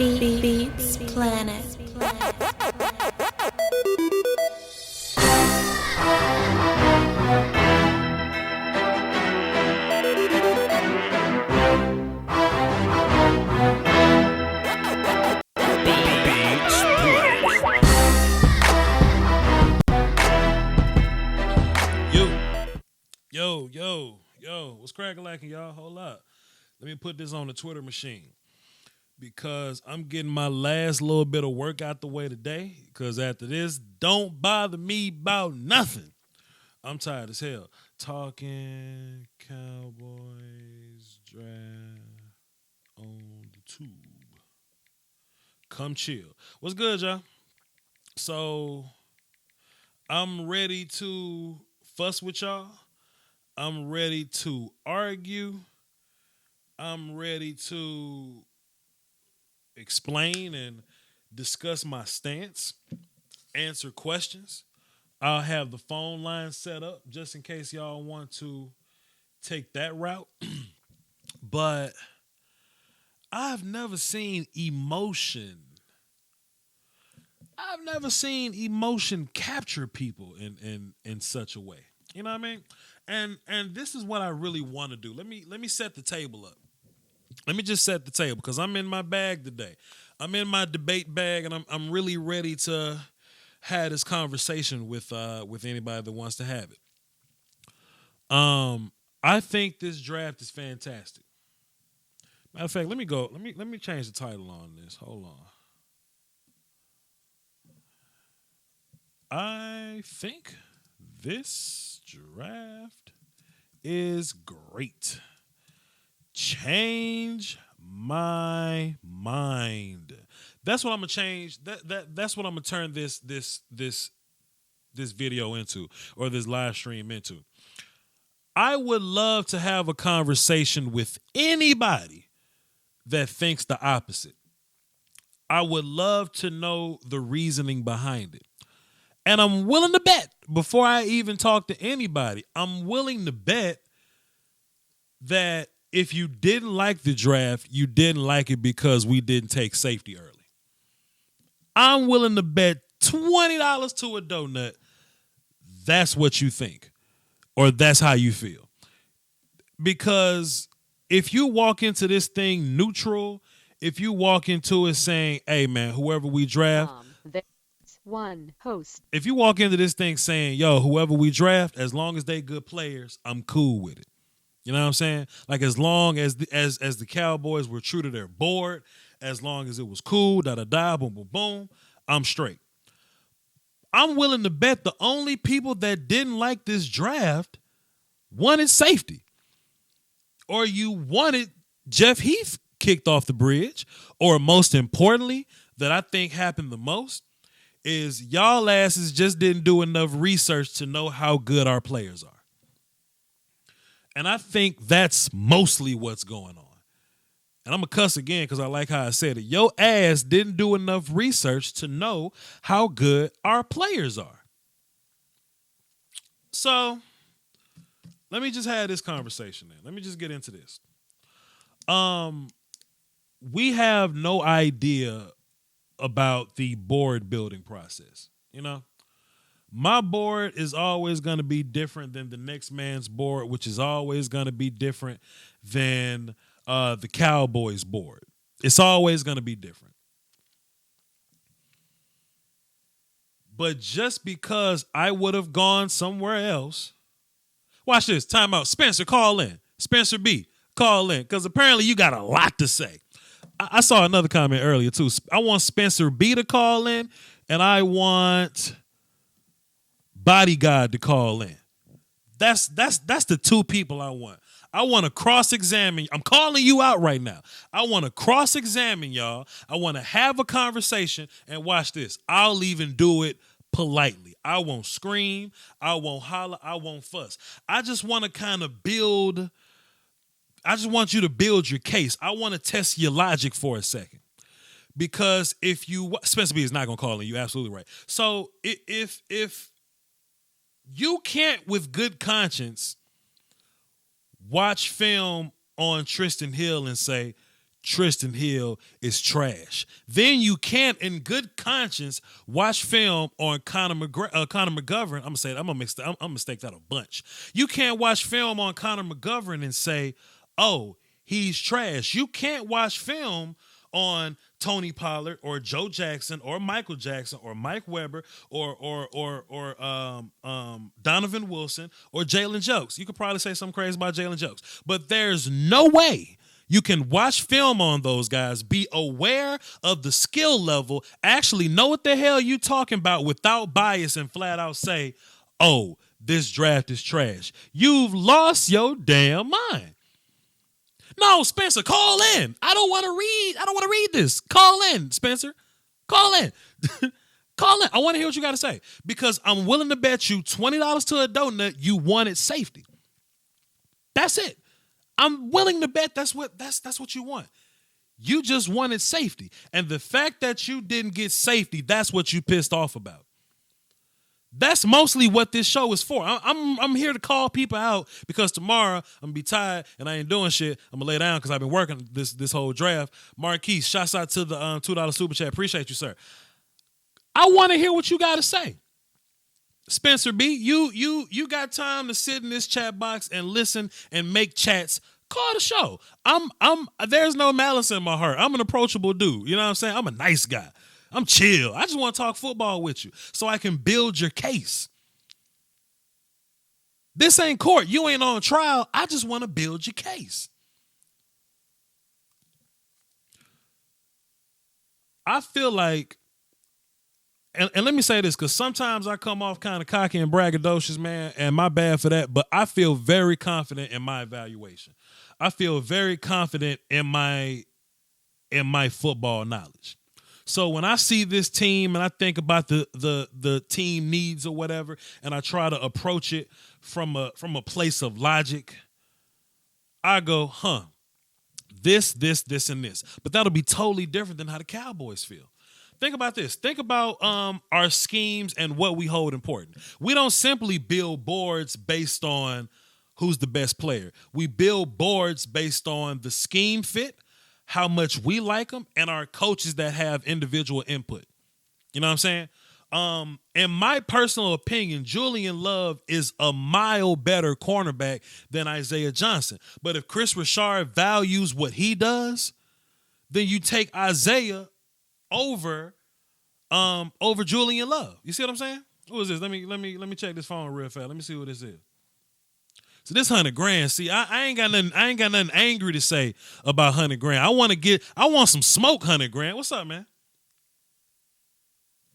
Beats Planet. Yo, what's cracking, y'all? Hold up. Let me put this on the Twitter machine because I'm getting my last little bit of work out the way today because after this, don't bother me about nothing. I'm tired as hell. Talking Cowboys draft on the tube. Come chill. What's good, y'all? So, I'm ready to fuss with y'all. I'm ready to argue. I'm ready to explain and discuss my stance, answer questions. I'll have the phone line set up just in case y'all want to take that route. But I've never seen emotion. I've never seen emotion capture people in such a way. You know what I mean? And this is what I really want to do. Let me set the table up. Let me just set the table because I'm in my bag today. I'm in my debate bag, and I'm really ready to have this conversation with anybody that wants to have it. I think this draft is fantastic. Matter of fact, let me change the title on this. Hold on. I think this draft is great. Change my mind. That's what I'm gonna change. That's what I'm gonna turn this video into, or this live stream into. I would love to have a conversation with anybody that thinks the opposite. I would love to know the reasoning behind it. And I'm willing to bet, before I even talk to anybody, I'm willing to bet that if you didn't like the draft, you didn't like it because we didn't take safety early. I'm willing to bet $20 to a donut that's what you think, or that's how you feel. Because if you walk into this thing neutral, if you walk into it saying, hey, man, whoever we draft, one host. If you walk into this thing saying, yo, whoever we draft, as long as they good players, I'm cool with it. You know what I'm saying? Like, as long as the Cowboys were true to their board, as long as it was cool, da-da-da, boom, boom, boom, I'm straight. I'm willing to bet the only people that didn't like this draft wanted safety. Or you wanted Jeff Heath kicked off the bridge. Or most importantly, that I think happened the most, is y'all asses just didn't do enough research to know how good our players are. And I think that's mostly what's going on. And I'm going to cuss again because I like how I said it. Your ass didn't do enough research to know how good our players are. So, let me just have this conversation then. Let me just get into this. We have no idea about the board building process. You know, my board is always going to be different than the next man's board, which is always going to be different than the Cowboys board. It's always going to be different. But just because I would have gone somewhere else, watch this, time out. Spencer, call in. Spencer B, call in, because apparently you got a lot to say. I saw another comment earlier too. I want Spencer B to call in, and I want Bodyguard to call in. That's the two people I want. I want to cross-examine. I'm calling you out right now. I want to cross-examine y'all. I want to have a conversation, and watch this. I'll even do it politely. I won't scream. I won't holler. I won't fuss. I just want to kind of build. I just want you to build your case. I want to test your logic for a second. Because if you, Spencer B is not going to call in. You're absolutely right. So if you can't, with good conscience, watch film on Tristan Hill and say, Tristan Hill is trash. Then you can't, in good conscience, watch film on Conor McGovern. I'm gonna mistake that a bunch. You can't watch film on Conor McGovern and say, "Oh, he's trash." You can't watch film on Tony Pollard or Joe Jackson or Michael Jackson or Mike Weber or Donovan Wilson or Jalen Jokes. You could probably say something crazy about Jalen Jokes, but there's no way you can watch film on those guys, be aware of the skill level, actually know what the hell you talking about without bias and flat out say, "Oh, this draft is trash." You've lost your damn mind. No, Spencer, call in. I don't want to read this. Call in, Spencer. Call in. Call in. I want to hear what you got to say, because I'm willing to bet you $20 to a donut you wanted safety. That's it. I'm willing to bet that's what you want. You just wanted safety. And the fact that you didn't get safety, that's what you pissed off about. That's mostly what this show is for. I'm here to call people out, because tomorrow I'm gonna be tired and I ain't doing shit. I'm gonna lay down because I've been working this whole draft. Marquise, shouts out to the $2 super chat. Appreciate you, sir. I want to hear what you got to say. Spencer B, you got time to sit in this chat box and listen and make chats. Call the show. There's no malice in my heart. I'm an approachable dude. You know what I'm saying? I'm a nice guy. I'm chill. I just want to talk football with you so I can build your case. This ain't court. You ain't on trial. I just want to build your case. I feel like, and let me say this, because sometimes I come off kind of cocky and braggadocious, man, and my bad for that, but I feel very confident in my evaluation. I feel very confident in my football knowledge. So when I see this team and I think about the team needs or whatever, and I try to approach it from a place of logic, I go, this, and this. But that'll be totally different than how the Cowboys feel. Think about this. Think about our schemes and what we hold important. We don't simply build boards based on who's the best player. We build boards based on the scheme fit, how much we like them, and our coaches that have individual input. You know what I'm saying? In my personal opinion, Julian Love is a mile better cornerback than Isaiah Johnson. But if Chris Richard values what he does, then you take Isaiah over Julian Love. You see what I'm saying? Who is this? Let me check this phone real fast. Let me see what this is. So this $100,000. See, I ain't got nothing angry to say about $100,000. I want some smoke. $100,000. What's up, man?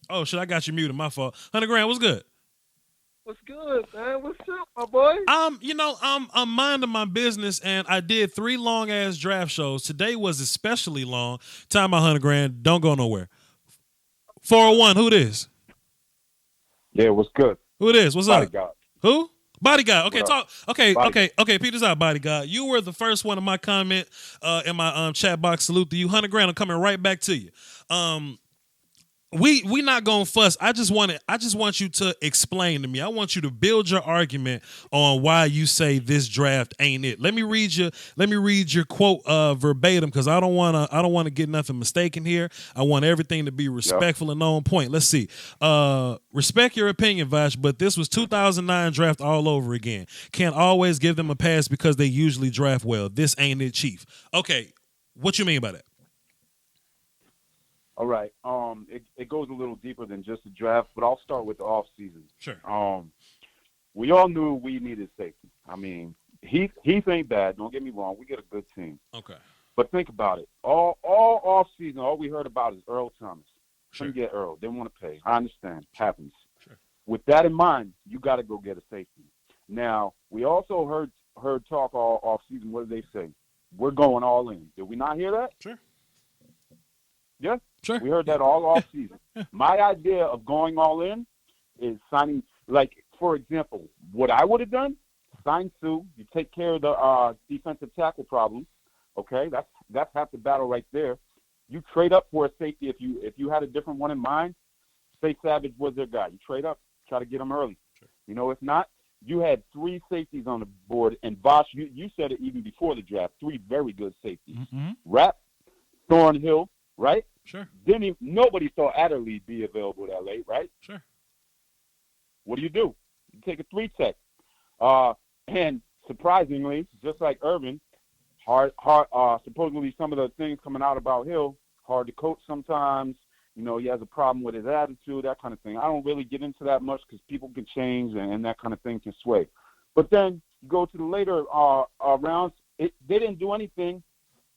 Oh shit, I got you muted. My fault. $100,000. What's good? What's good, man? What's up, my boy? I'm minding my business, and I did 3 long ass draft shows. Today was especially long. Time my $100,000. Don't go nowhere. 401. Who this? Yeah, what's good? Who it is? What's Bodyguard. up? Who? Bodyguard. Okay, talk. Okay, Bodyguard. okay. Peep this out, Bodyguard. You were the first one in my comment in my chat box. Salute to you. $100,000. I'm coming right back to you. We not gonna fuss. I just want you to explain to me. I want you to build your argument on why you say this draft ain't it. Let me read your quote verbatim, because I don't wanna get nothing mistaken here. I want everything to be respectful and on point. Let's see. Respect your opinion, Voch, but this was 2009 draft all over again. Can't always give them a pass because they usually draft well. This ain't it, Chief. Okay, what you mean by that? All right. It goes a little deeper than just the draft, but I'll start with the off season. Sure. We all knew we needed safety. I mean, Heath ain't bad. Don't get me wrong. We get a good team. Okay. But think about it. All off season, all we heard about is Earl Thomas. Sure. Couldn't get Earl. Didn't want to pay. I understand. Happens. Sure. With that in mind, you got to go get a safety. Now, we also heard talk all off season. What did they say? We're going all in. Did we not hear that? Sure. Yeah. Sure. We heard that all off season. My idea of going all in is signing, like, for example, what I would have done, sign Sue. You take care of the defensive tackle problem. Okay, that's half the battle right there. You trade up for a safety if you had a different one in mind. Say Savage was their guy. You trade up, try to get him early. Sure. You know, if not, you had 3 safeties on the board, and Voch, you said it even before the draft, 3 very good safeties. Mm-hmm. Rapp, Thornhill, right? Sure. Nobody saw Adderley be available that late, right? Sure. What do? You take a 3-tech. And surprisingly, just like Irvin, supposedly some of the things coming out about Hill, hard to coach sometimes. He has a problem with his attitude, that kind of thing. I don't really get into that much because people can change and that kind of thing can sway. But then you go to the later rounds, they didn't do anything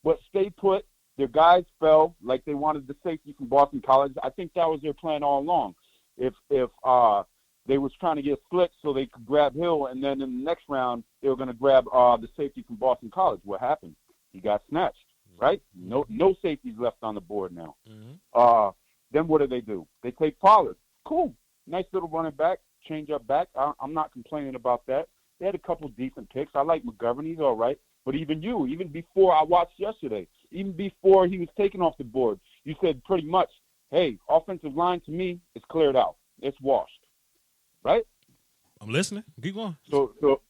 but stay put. Their guys fell like they wanted the safety from Boston College. I think that was their plan all along. If they was trying to get Slick so they could grab Hill, and then in the next round they were going to grab the safety from Boston College. What happened? He got snatched, right? No safeties left on the board now. Mm-hmm. Then what do? They take Pollard. Cool. Nice little running back, change up back. I'm not complaining about that. They had a couple decent picks. I like Mcgovern. He's all right. But even before I watched yesterday, even before he was taken off the board, you said pretty much, hey, offensive line to me is cleared out. It's washed. Right? I'm listening. Keep going. So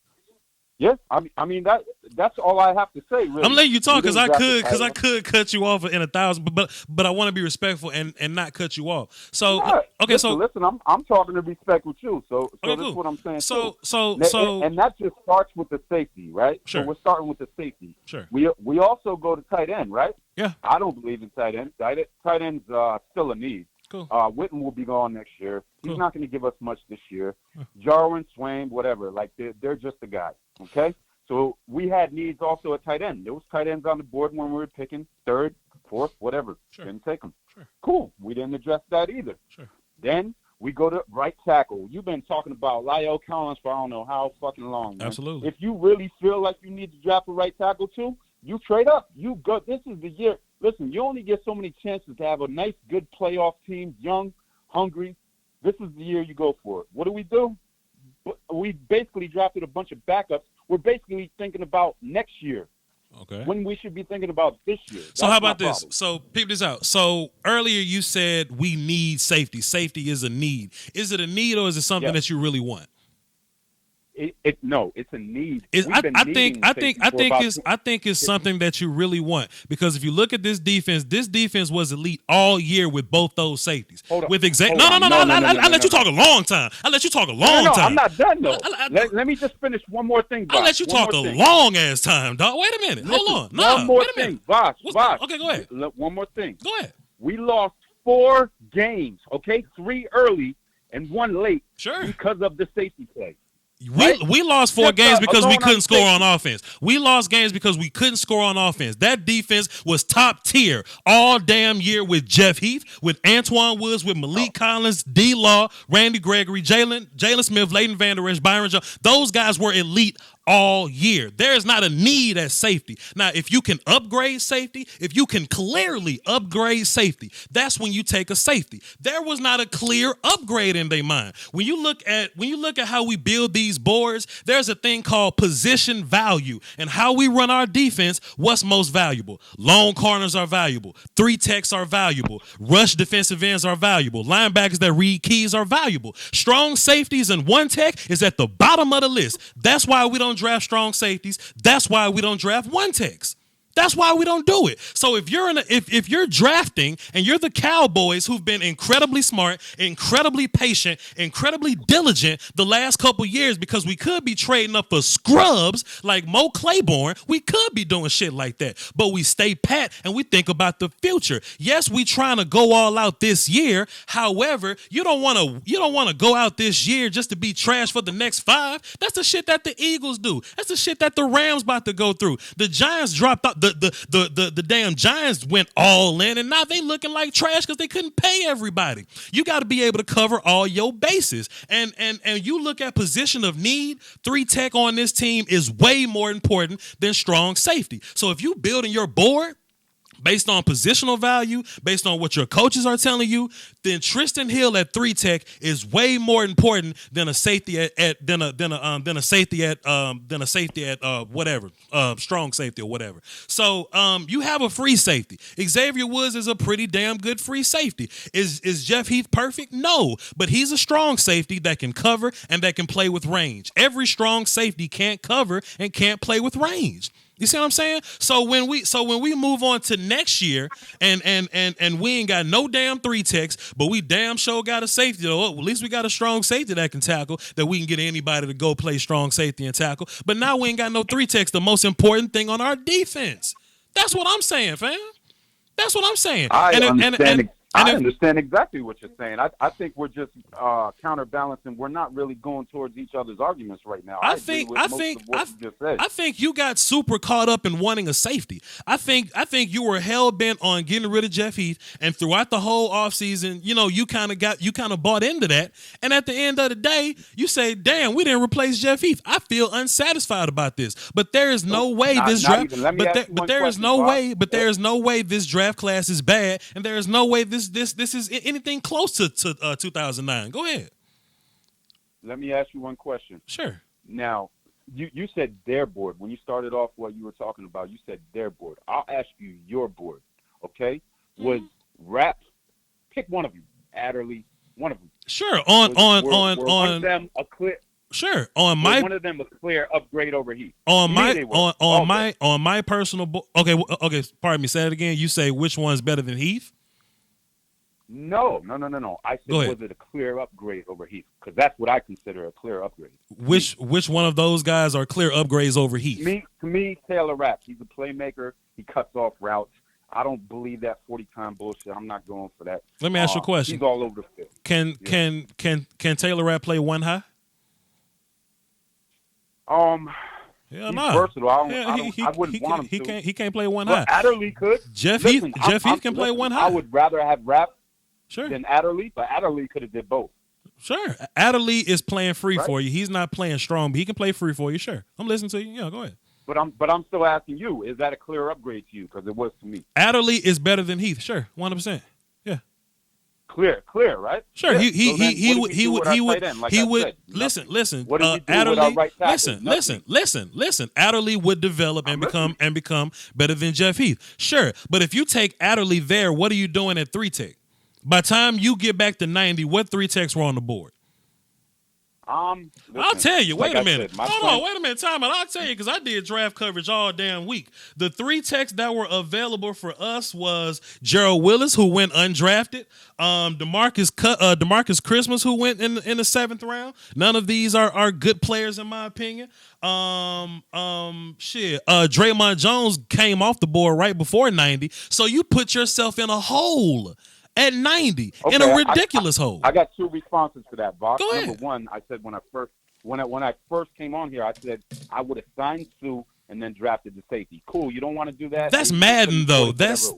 yeah, I mean that's all I have to say. Really. I'm letting you talk because I could cut you off in 1,000, but I want to be respectful and not cut you off. So yeah, okay, listen, I'm talking to respect with you. So okay, that's cool. what I'm saying. So and that just starts with the safety, right? Sure. So we're starting with the safety. Sure. We also go to tight end, right? Yeah. I don't believe in tight end. Tight end's still a need. Cool. Witten will be gone next year. He's not going to give us much this year. Jarwin, Swain, whatever. Like they're just a guy. Okay. So we had needs also at tight end. There was tight ends on the board when we were picking 3rd, 4th, whatever. Sure. Didn't take them. Sure. Cool. We didn't address that either. Sure. Then we go to right tackle. You've been talking about Lyle Collins for I don't know how fucking long. Man. Absolutely. If you really feel like you need to draft a right tackle too, you trade up. You go. This is the year. Listen, you only get so many chances to have a nice, good playoff team, young, hungry. This is the year you go for it. What do? We basically drafted a bunch of backups. We're basically thinking about next year. Okay. When we should be thinking about this year. So how about this? So peep this out. So earlier you said we need safety. Safety is a need. Is it a need or is it something that you really want? No, it's a need. I think it's something that you really want because if you look at this defense was elite all year with both those safeties. Hold on. With I let you talk a long time. I let you talk a long time. I'm not done though. Let me just finish one more thing. Bob. I'll let you talk a long ass time, dog. Wait a minute. Hold on. One more thing, Voch. Okay, go ahead. One more thing. Go ahead. We lost 4 games. Okay, 3 early and 1 late. Sure. Because of the safety play. We lost 4 games because we couldn't score on offense. We lost games because we couldn't score on offense. That defense was top tier all damn year with Jeff Heath, with Antoine Woods, with Malik Collins, D-Law, Randy Gregory, Jalen Smith, Leighton Vander Esch, Byron Jones. Those guys were elite all year. There is not a need at safety. Now, if you can upgrade safety, if you can clearly upgrade safety, that's when you take a safety. There was not a clear upgrade in their mind. When you look at how we build these boards, there's a thing called position value and how we run our defense. What's most valuable? Lone corners are valuable. 3 techs are valuable. Rush defensive ends are valuable. Linebackers that read keys are valuable. Strong safeties and 1 tech is at the bottom of the list. That's why we don't draft strong safeties. That's why we don't draft 1 techs. That's why we don't do it. So if you're drafting and you're the Cowboys who've been incredibly smart, incredibly patient, incredibly diligent the last couple years because we could be trading up for scrubs like Mo Claiborne, we could be doing shit like that. But we stay pat and we think about the future. Yes, we trying to go all out this year. However, you don't want to go out this year just to be trash for the next 5. That's the shit that the Eagles do. That's the shit that the Rams about to go through. The Giants dropped out. The damn Giants went all in, and now they looking like trash because they couldn't pay everybody. You got to be able to cover all your bases. And you look at position of need, 3 tech on this team is way more important than strong safety. So if you building your board based on positional value, based on what your coaches are telling you, then Tristan Hill at 3 tech is way more important than a safety at whatever, strong safety or whatever. So you have a free safety. Xavier Woods is a pretty damn good free safety. Is Jeff Heath perfect? No, but he's a strong safety that can cover and that can play with range. Every strong safety can't cover and can't play with range. You see what I'm saying? So when we move on to next year and we ain't got no damn 3 techs, but we damn sure got a safety. Though. At least we got a strong safety that can tackle, that we can get anybody to go play strong safety and tackle. But now we ain't got no 3 techs, the most important thing on our defense. That's what I'm saying, fam. That's what I'm saying. I understand exactly what you're saying. I think we're just counterbalancing. We're not really going towards each other's arguments right now. I think you got super caught up in wanting a safety. I think you were hell bent on getting rid of Jeff Heath, and throughout the whole offseason, you kind of bought into that. And at the end of the day, you say, "Damn, we didn't replace Jeff Heath. I feel unsatisfied about this." But there is no way this draft. But there is no way. But there is no way this draft class is bad, and there is no way this is anything close to 2009. Go ahead. Let me ask you one question. Sure. Now, you said their board. When you started off what you were talking about, you said their board. I'll ask you your board, okay? Was Rap, pick one of you, Adderley, one of them. Sure. Were one of them a clear. Sure. One of them a clear upgrade over Heath. On my personal board. Okay. Pardon me. Say it again. You say which one's better than Heath? No. I said, was it a clear upgrade over Heath? Because that's what I consider a clear upgrade. Which one of those guys are clear upgrades over Heath? To me, Taylor Rapp. He's a playmaker. He cuts off routes. I don't believe that 40-time bullshit. I'm not going for that. Let me ask you a question. He's all over the field. Can Taylor Rapp play one high? He's versatile. I wouldn't want him to. He can't play one high. Adderley could. Jeff Heath can play one high. I would rather have Rapp sure. than Adderley, but Adderley could have did both. Sure. Adderley is playing free for you. He's not playing strong, but he can play free for you. Sure. I'm listening to you. Yeah, go ahead. But I'm still asking you, is that a clear upgrade to you? Because it was to me. Adderley is better than Heath. Sure. 100%. Yeah. Clear, right? Sure. Yeah. He would listen. Adderley. Listen. Adderley would develop and become better than Jeff Heath. Sure. But if you take Adderley there, what are you doing at 3 tech? By the time you get back to 90, what 3 techs were on the board? Listen, I'll tell you. Wait a minute. Time out. I'll tell you because I did draft coverage all damn week. The 3 techs that were available for us was Gerald Willis, who went undrafted. DeMarcus Christmas, who went in the 7th round. None of these are good players in my opinion. Draymond Jones came off the board right before 90. So you put yourself in a hole at 90 in a ridiculous hole. I got 2 responses to that, Voch. Go ahead. Number one, I said when I first came on here, I said I would have signed Sue and then drafted the safety. Cool. You don't want to do that. That's Madden though. That's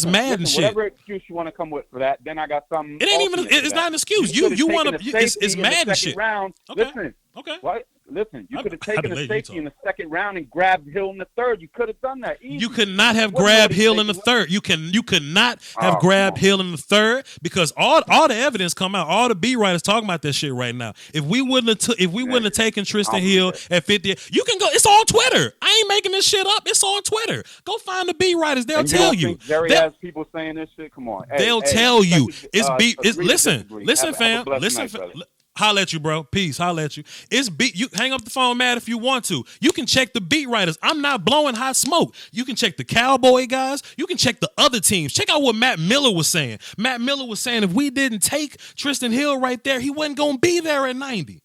Madden shit. Whatever excuse you want to come with for that, then I got something. It ain't even. It's not an excuse. You want to. It's Madden shit. Round. Okay. Listen. Okay. What? Listen, you could have taken a safety in the 2nd round and grabbed Hill in the 3rd. You could have done that. Easy. You could not have grabbed Hill in the 3rd. You could not have grabbed Hill in the 3rd because all the evidence come out. All the beat writers talking about that shit right now. If we wouldn't have taken Tristan Hill at 50, you can go. It's on Twitter. I ain't making this shit up. It's on Twitter. Go find the beat writers. They'll tell you. Jerry has people saying this shit. Come on. They'll tell you. Listen, fam. Listen, fam. Holla at you, bro. Peace. Holla at you. It's beat. You hang up the phone, Matt, if you want to. You can check the beat writers. I'm not blowing hot smoke. You can check the Cowboy guys. You can check the other teams. Check out what Matt Miller was saying. Matt Miller was saying if we didn't take Tristan Hill right there, he wasn't going to be there at 90.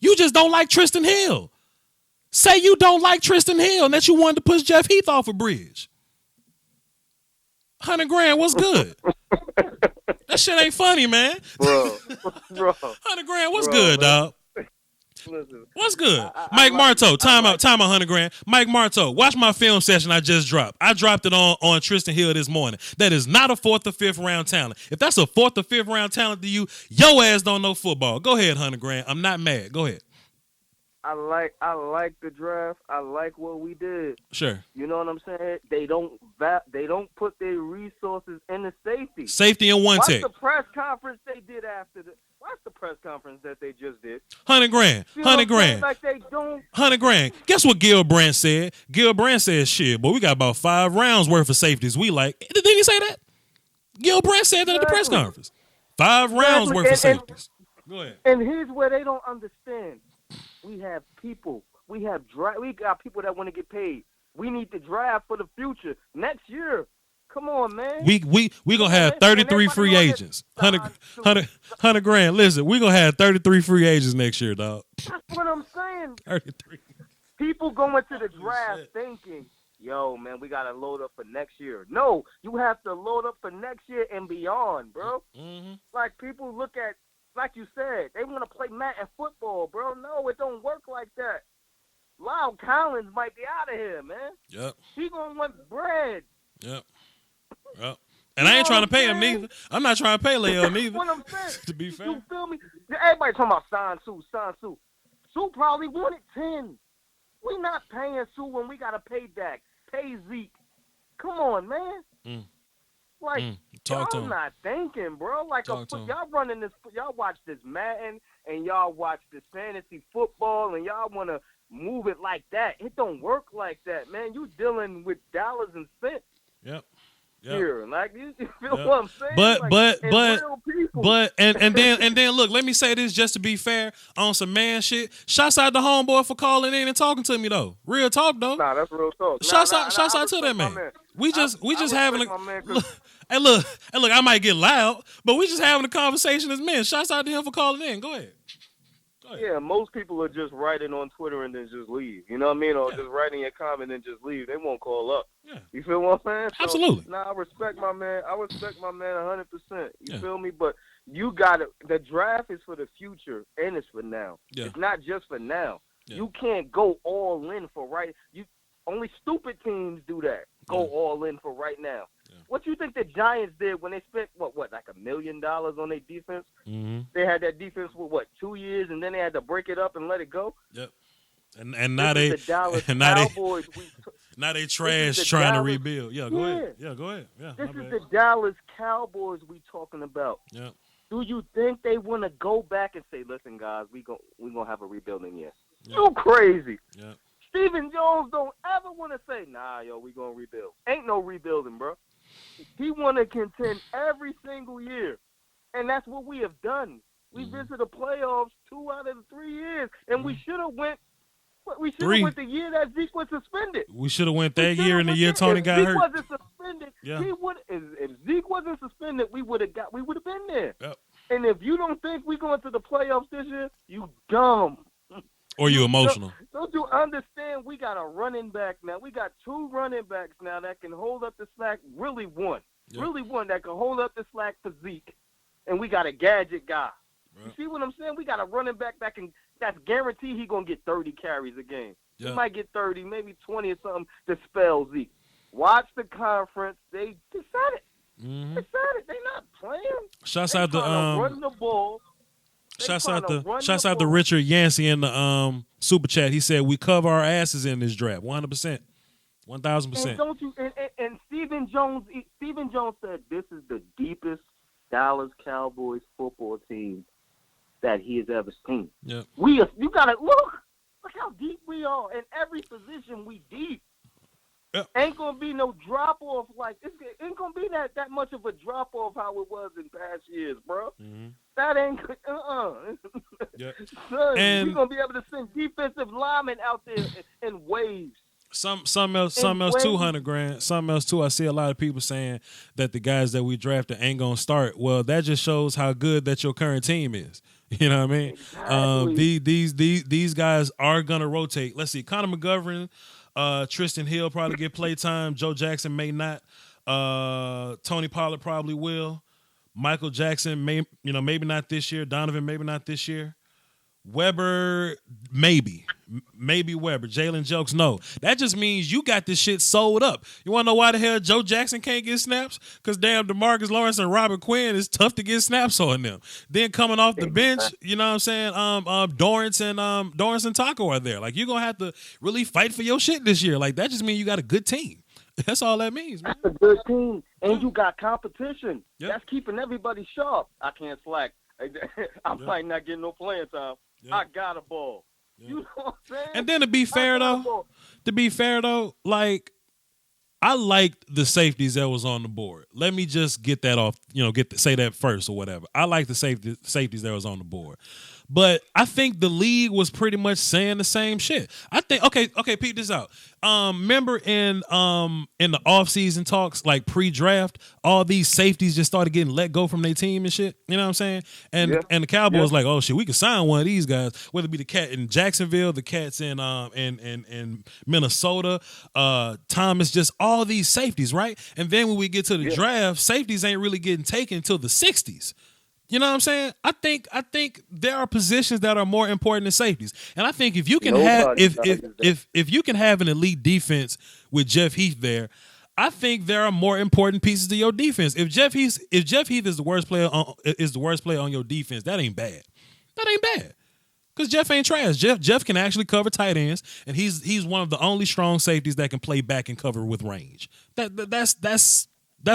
You just don't like Tristan Hill. Say you don't like Tristan Hill and that you wanted to push Jeff Heath off a bridge. $100,000, what's good? That shit ain't funny, man. Bro. $100,000, what's good, dog? Listen, What's good? Mike Marteau, time out, $100,000. Mike Marteau, watch my film session I just dropped. I dropped it on Tristan Hill this morning. That is not a 4th or 5th round talent. If that's a 4th or 5th round talent to you, your ass don't know football. Go ahead, $100,000. I'm not mad. Go ahead. I like the draft. I like what we did. Sure. You know what I'm saying? They don't put their resources in the safety. Safety and 1 tech. Watch the press conference they did after the. Watch the press conference that they just did. $100,000. $100,000. Like they don't. $100,000. Guess what Gil Brandt said? Gil Brandt said, "Shit, but we got about 5 rounds worth of safeties. We like." Didn't he say that? Gil Brandt said that at the press conference. 5 rounds worth of safeties. Go ahead. And here's where they don't understand. We have people We got people that want to get paid. We need to draft for the future next year. Come on, man. We gonna have 33 free agents. 100 grand. Listen, we gonna have 33 free agents next year, dog. That's what I'm saying. 33. People going to the draft thinking, yo, man, we got to load up for next year. No, you have to load up for next year and beyond, bro. Mm-hmm. Like, people look at, like you said, they want to play Madden football, bro. No, it don't work like that. Lyle Collins might be out of here, man. Yep. He going to want bread. Yep. And I ain't trying to pay him neither. I'm not trying to pay Leo neither. What I'm saying. To be fair. You feel me? Everybody talking about sign Sue. Sue probably wanted 10. We not paying Sue when we got to pay Dak. Pay Zeke. Come on, man. Like, Talk to y'all him. not thinking, bro. Like, Talk to him. y'all running this, y'all watch this Madden, and y'all watch this fantasy football, and y'all want to move it like that. It don't work like that, man. You dealing with dollars and cents. Yep. Here, like, you feel what I'm saying? And then look, let me say this just to be fair on some man shit. Shouts out to homeboy for calling in and talking to me though. Real talk though. Nah, that's real talk. Shouts out to that man. We just having a and look, I might get loud, but we just having a conversation as men. Shouts out to him for calling in. Go ahead. Yeah, most people are just writing on Twitter and then just leave. You know what I mean? Or just writing a comment and just leave. They won't call up. Yeah. You feel what I'm saying? So, Absolutely. I respect my man. 100%. You feel me? But you got to – the draft is for the future and it's for now. Yeah. It's not just for now. Yeah. You can't go all in for right – only stupid teams do that. Go all in for right now. Yeah. What you think the Giants did when they spent, what, like $1 million on their defense? Mm-hmm. They had that defense for, 2 years, and then they had to break it up and let it go? Yep. And now they now they trash trying to rebuild. Yeah, go ahead. Yeah, go ahead. Yeah, this is the Dallas Cowboys we talking about. Yeah. Do you think they want to go back and say, listen, guys, we gonna have a rebuilding year? Yeah. You crazy. Yeah. Stephen Jones don't ever want to say, nah, yo, we gonna rebuild. Ain't no rebuilding, bro. He want to contend every single year, and that's what we have done. We visited the playoffs 2 out of the 3 years, and we should have went. We should have went the year that Zeke was suspended. We should have went that year and the year Tony got hurt. If Zeke wasn't suspended, he would. If Zeke wasn't suspended, we would have been there. Yep. And if you don't think we're going to the playoffs this year, you dumb. Or you emotional. Don't you understand? We got a running back now. We got 2 running backs now that can hold up the slack. Really one that can hold up the slack for Zeke. And we got a gadget guy. Right. You see what I'm saying? We got a running back that's guaranteed he's going to get 30 carries a game. Yeah. He might get 30, maybe 20 or something to spell Zeke. Watch the conference. They said it. Mm-hmm. They said it. They not playing. Shouts out to run the ball. Shouts out to Richard Yancey in the super chat. He said we cover our asses in this draft. 100%. 1,000%. And don't you and Stephen Jones said this is the deepest Dallas Cowboys football team that he has ever seen. Yeah. You gotta look how deep we are. In every position we deep. Yep. Ain't gonna be no drop off it ain't gonna be that much of a drop off how it was in past years, bro. Mm-hmm. That ain't Yep. Son, we're gonna be able to send defensive linemen out there in waves. Something else, 200 grand. Something else too. I see a lot of people saying that the guys that we drafted ain't gonna start. Well, that just shows how good that your current team is. You know what I mean? Exactly. These guys are gonna rotate. Let's see, Connor McGovern, Tristan Hill probably get play time. Joe Jackson may not. Tony Pollard probably will. Michael Jackson maybe not this year. Donovan maybe not this year. Weber maybe Weber. Jalen Jokes no. That just means you got this shit sold up. You want to know why the hell Joe Jackson can't get snaps? Because damn DeMarcus Lawrence and Robert Quinn is tough to get snaps on them. Then coming off the bench, you know what I'm saying? Dorrance and Taco are there. Like you're gonna have to really fight for your shit this year. Like that just means you got a good team. That's all that means, man. That's a good team, and you got competition. Yep. That's keeping everybody sharp. I can't slack. I might not get no playing time. Yep. I got a ball. Yep. You know what I'm saying? And then to be fair though, like I liked the safeties that was on the board. Let me just get that off. Say that first or whatever. I like the safeties that was on the board. But I think the league was pretty much saying the same shit. I think okay, peep this out. Remember in the offseason talks, like pre-draft, all these safeties just started getting let go from their team and shit. You know what I'm saying? And the Cowboys like, oh shit, we can sign one of these guys, whether it be the cat in Jacksonville, the cats in Minnesota, Thomas, just all these safeties, right? And then when we get to the draft, safeties ain't really getting taken until the 60s. You know what I'm saying? I think there are positions that are more important than safeties, and I think if you can if you can have an elite defense with Jeff Heath there, I think there are more important pieces to your defense. If Jeff Heath is the worst player on your defense, that ain't bad. That ain't bad. Because Jeff ain't trash. Jeff can actually cover tight ends, and he's one of the only strong safeties that can play back and cover with range. That's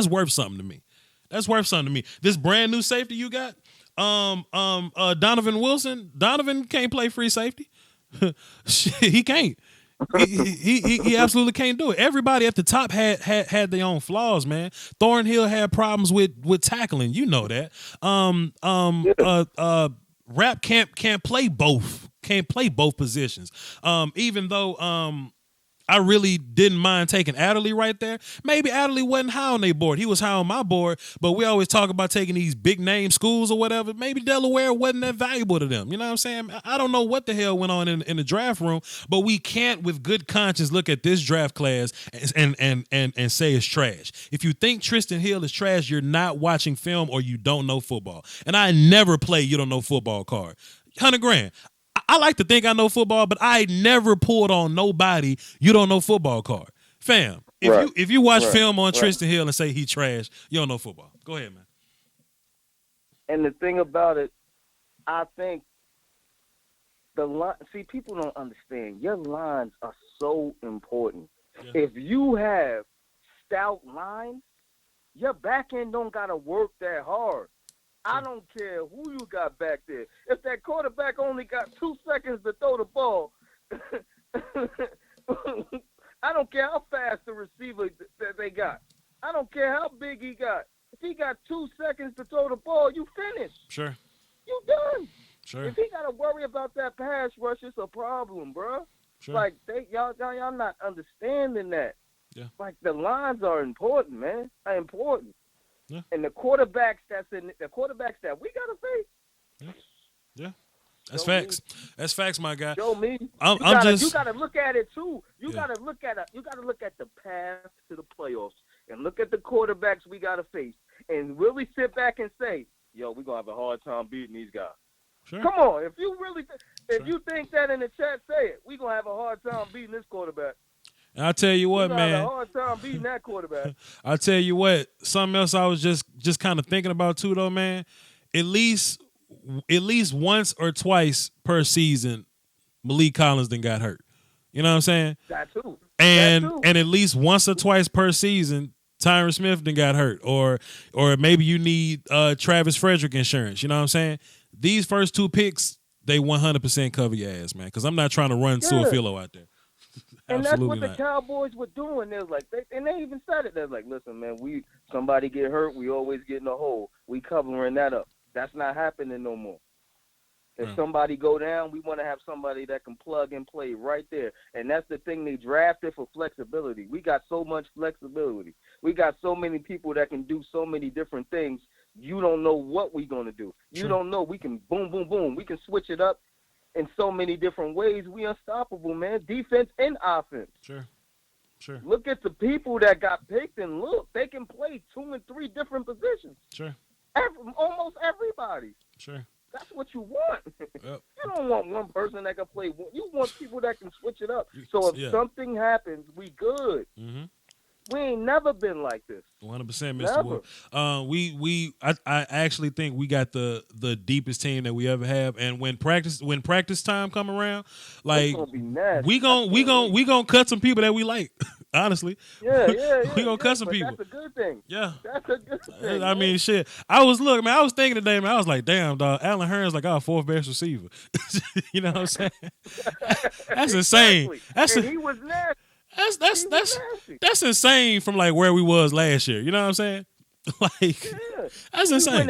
worth something to me. That's worth something to me. This brand new safety you got, Donovan Wilson. Donovan can't play free safety. He can't. He absolutely can't do it. Everybody at the top had their own flaws, man. Thornhill had problems with tackling. You know that. Rap can't play both. Can't play both positions. Even though I really didn't mind taking Adderley right there. Maybe Adderley wasn't high on their board. He was high on my board, but we always talk about taking these big name schools or whatever. Maybe Delaware wasn't that valuable to them. You know what I'm saying? I don't know what the hell went on in the draft room, but we can't with good conscience look at this draft class and say it's trash. If you think Tristan Hill is trash, you're not watching film or you don't know football. And I never play you don't know football card. $100,000. I like to think I know football, but I never pulled on nobody you don't know football card. Fam, if you watch film on Tristan Hill and say he trash, you don't know football. Go ahead, man. And the thing about it, I think the line. See, people don't understand. Your lines are so important. Yeah. If you have stout lines, your back end don't gotta work that hard. I don't care who you got back there. If that quarterback only got 2 seconds to throw the ball, I don't care how fast the receiver that they got. I don't care how big he got. If he got 2 seconds to throw the ball, you finished. Sure. You done. Sure. If he got to worry about that pass rush, it's a problem, bro. Sure. Like, y'all not understanding that. Yeah. Like, the lines are important, man. Are important. Yeah. And the quarterbacks that we gotta face. Yeah. That's facts. That's facts, my guy. Show me. You gotta look at it too. You gotta look at the path to the playoffs and look at the quarterbacks we gotta face and really sit back and say, yo, we're gonna have a hard time beating these guys. Sure. Come on, if you really you think that in the chat, say it. We're gonna have a hard time beating this quarterback. And I'll tell you what, man. Have a hard time beating that quarterback. I'll tell you what. Something else I was just kind of thinking about too, though, man. At least once or twice per season, Malik Collins then got hurt. You know what I'm saying? That too. And at least once or twice per season, Tyron Smith then got hurt, or maybe you need Travis Frederick insurance. You know what I'm saying? These first two picks, they 100% cover your ass, man. Because I'm not trying to run Suafilo out there. And that's what the Cowboys were doing. They was like, they even said it. They're like, listen, man, somebody get hurt, we always get in a hole. We covering that up. That's not happening no more. If somebody go down, we want to have somebody that can plug and play right there. And that's the thing, they drafted for flexibility. We got so much flexibility. We got so many people that can do so many different things. You don't know what we're going to do. You don't know. We can boom, boom, boom. We can switch it up in so many different ways. We unstoppable, man. Defense and offense. Sure. Look at the people that got picked, and look, they can play 2 and 3 different positions. Sure. Almost everybody. Sure. That's what you want. Yep. You don't want one person that can play. You want people that can switch it up. So if something happens, we good. Mm-hmm. We ain't never been like this. 100%, Mr. Wood. I actually think we got the deepest team that we ever have. And when practice time come around, like we gonna cut some people that we like. Honestly, we gonna cut some people. That's a good thing. Yeah, that's a good thing. I mean, shit. I was thinking today, man. I was like, damn, dog. Alan Hearn's like our 4th best receiver. You know what I'm saying? That's insane. He was nasty. That's insane from like where we was last year. You know what I'm saying? Like that's insane.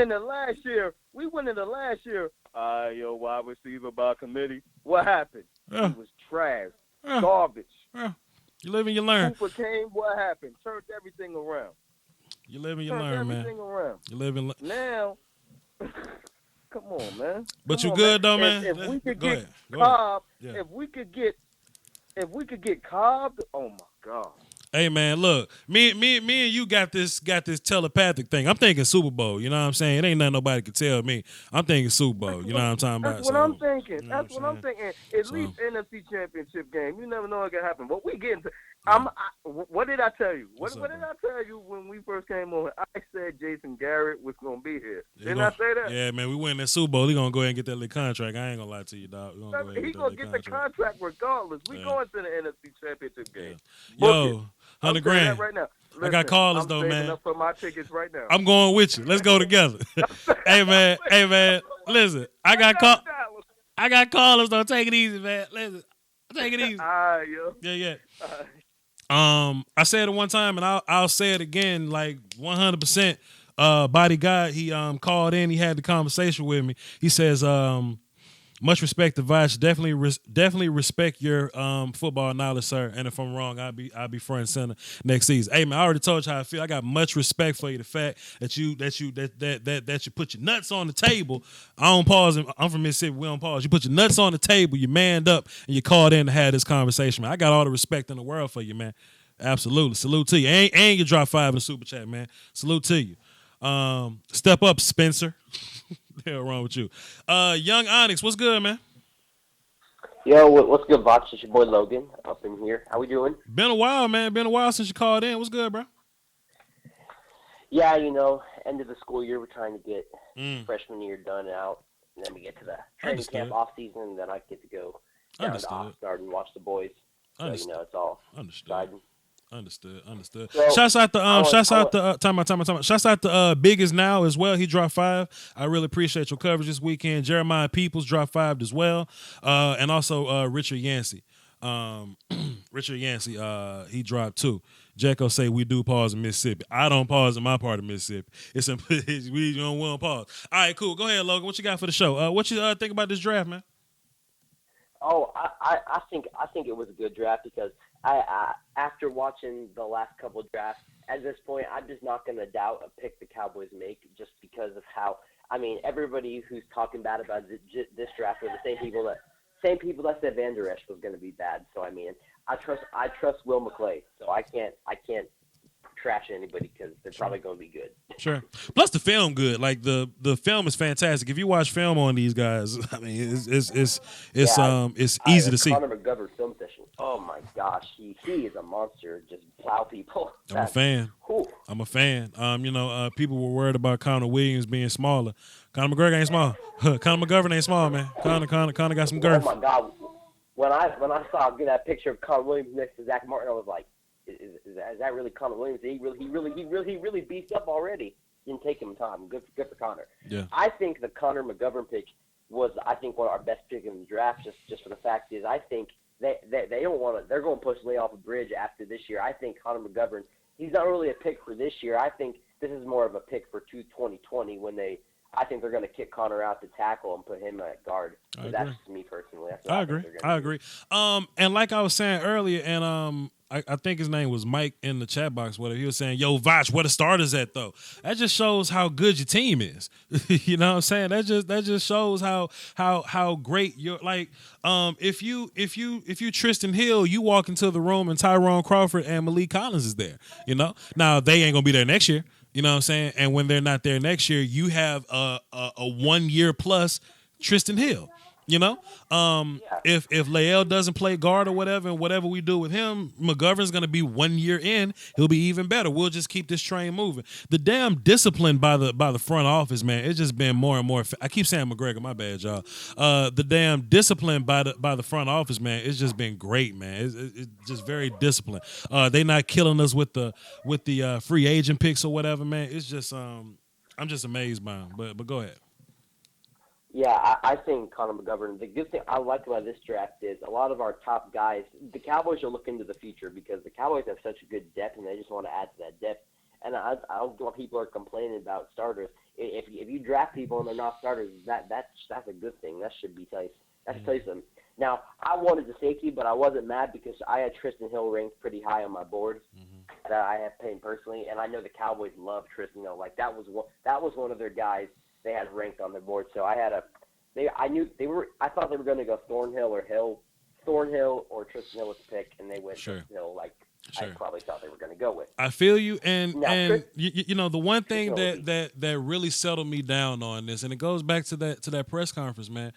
We went into last year wide receiver by committee. What happened? Yeah. He was trash, Yeah. garbage. Yeah. You live and you learn. Cooper came. What happened? Turned everything around. You live and you Turned learn, man. everything around. You live and learn. Now, come on, man. But Come you on, good though, man. If we could Go get ahead. Go Cobb, ahead. Yeah. if we could get Cobb, oh my God. Hey man, look, me and you got this telepathic thing. I'm thinking Super Bowl. You know what I'm saying? It ain't nothing nobody can tell me. I'm thinking Super Bowl. You know what I'm talking about? That's what I'm thinking. You know That's what I'm thinking. At least NFC Championship game. You never know what can happen. But we getting to. What did I tell you? What did I tell you when we first came on? I said Jason Garrett was gonna be here. Didn't I say that? Yeah, man. We win that Super Bowl. He gonna go ahead and get that little contract. I ain't gonna lie to you, dog. He's gonna get the contract regardless. We going to the NFC Championship game. Yo, 100 I'm saying grand. that right now. Listen, I got callers though, I'm man. saving up for my tickets right now. I'm going with you. Let's go together. Hey man. Listen, I got callers though. Take it easy, man. Listen, take it easy. All right, yo. Yeah. All right. I said it one time and I'll say it again, like 100%. Bodyguard, he called in. He had the conversation with me. He says, much respect to Voch. Definitely respect your football knowledge, sir. And if I'm wrong, I'll be front and center next season. Hey man, I already told you how I feel. I got much respect for you. The fact that you put your nuts on the table. I don't pause. I'm from Mississippi. We don't pause. You put your nuts on the table. You manned up and you called in to have this conversation, man. I got all the respect in the world for you, man. Absolutely. Salute to you. And you drop 5 in the super chat, man. Salute to you. Step up, Spencer. The hell wrong with you? Young Onyx, what's good, man? Yo, what's good, Voch? It's your boy Logan up in here. How we doing? Been a while, man. Been a while since you called in. What's good, bro? Yeah, end of the school year, we're trying to get freshman year done out, and then we get to the training camp off season, and then I get to go down to Oxnard and watch the boys. So, it's all exciting. Understood. So, Shouts out to Big is Now as well. He dropped 5. I really appreciate your coverage this weekend. Jeremiah Peoples dropped 5 as well. And also Richard Yancey. He dropped 2. Jacko say we do pause in Mississippi. I don't pause in my part of Mississippi. We don't pause. All right, cool. Go ahead, Logan. What you got for the show? What you think about this draft, man? Oh, I think it was a good draft because I after watching the last couple of drafts, at this point, I'm just not going to doubt a pick the Cowboys make just because of how. I mean, everybody who's talking bad about this draft are the same people that said Van Der Esch was going to be bad. So I mean, I trust Will McClay. So I can't trash anybody because they're probably going to be good. Sure. Plus the film good. Like the film is fantastic. If you watch film on these guys, I mean it's easy to see. Connor Mcgovern film session. Oh my gosh, he is a monster. Just plow people. I'm a fan. Cool. I'm a fan. People were worried about Connor Williams being smaller. Conor McGregor ain't small. Conor McGovern ain't small, man. Conor got some girth. Oh my God. When I saw that picture of Connor Williams next to Zach Martin, I was like, is that really Connor Williams? He really beefed up already. Didn't take him time. Good for Connor. Yeah. I think the Connor McGovern pick was one of our best picks in the draft. Just for the fact is, I think they don't want to. They're going to push Lay off a bridge after this year. I think Connor McGovern. He's not really a pick for this year. I think this is more of a pick for 2020 when I think they're going to kick Connor out to tackle and put him at guard. So that's just me personally. I agree. And like I was saying earlier, and I think his name was Mike in the chat box. Whatever he was saying, yo, Voch, where the starters at though? That just shows how good your team is. You know what I'm saying? That just shows how great you're. Like, if you Tristan Hill, you walk into the room and Tyrone Crawford and Malik Collins is there. You know, now they ain't gonna be there next year. You know what I'm saying? And when they're not there next year, you have a 1 year plus Tristan Hill. You know, if Lael doesn't play guard or whatever, and whatever we do with him, McGovern's going to be 1 year in. He'll be even better. We'll just keep this train moving. The damn discipline by the front office, man, it's just been more and more. I keep saying McGregor, my bad, y'all. The damn discipline by the front office, man, it's just been great, man. It's just very disciplined. They not killing us with the free agent picks or whatever, man. It's just I'm just amazed by him. But go ahead. Yeah, I think Connor McGovern, the good thing I like about this draft is a lot of our top guys, the Cowboys are looking to the future because the Cowboys have such a good depth and they just want to add to that depth. and I don't know why people are complaining about starters. If you draft people and they're not starters, that's a good thing. That should be tell you. That should tell you something. Now, I wanted the safety, but I wasn't mad because I had Tristan Hill ranked pretty high on my board. That I have paid personally, and I know the Cowboys love Tristan Hill. Like that was one of their guys they had ranked on their board. So I thought they were going to go Thornhill or Tristan Hill with the pick, and they went Tristan Hill. Like I probably thought they were going to go with. I feel you, and now, you know the one thing that really settled me down on this, and it goes back to that press conference, man.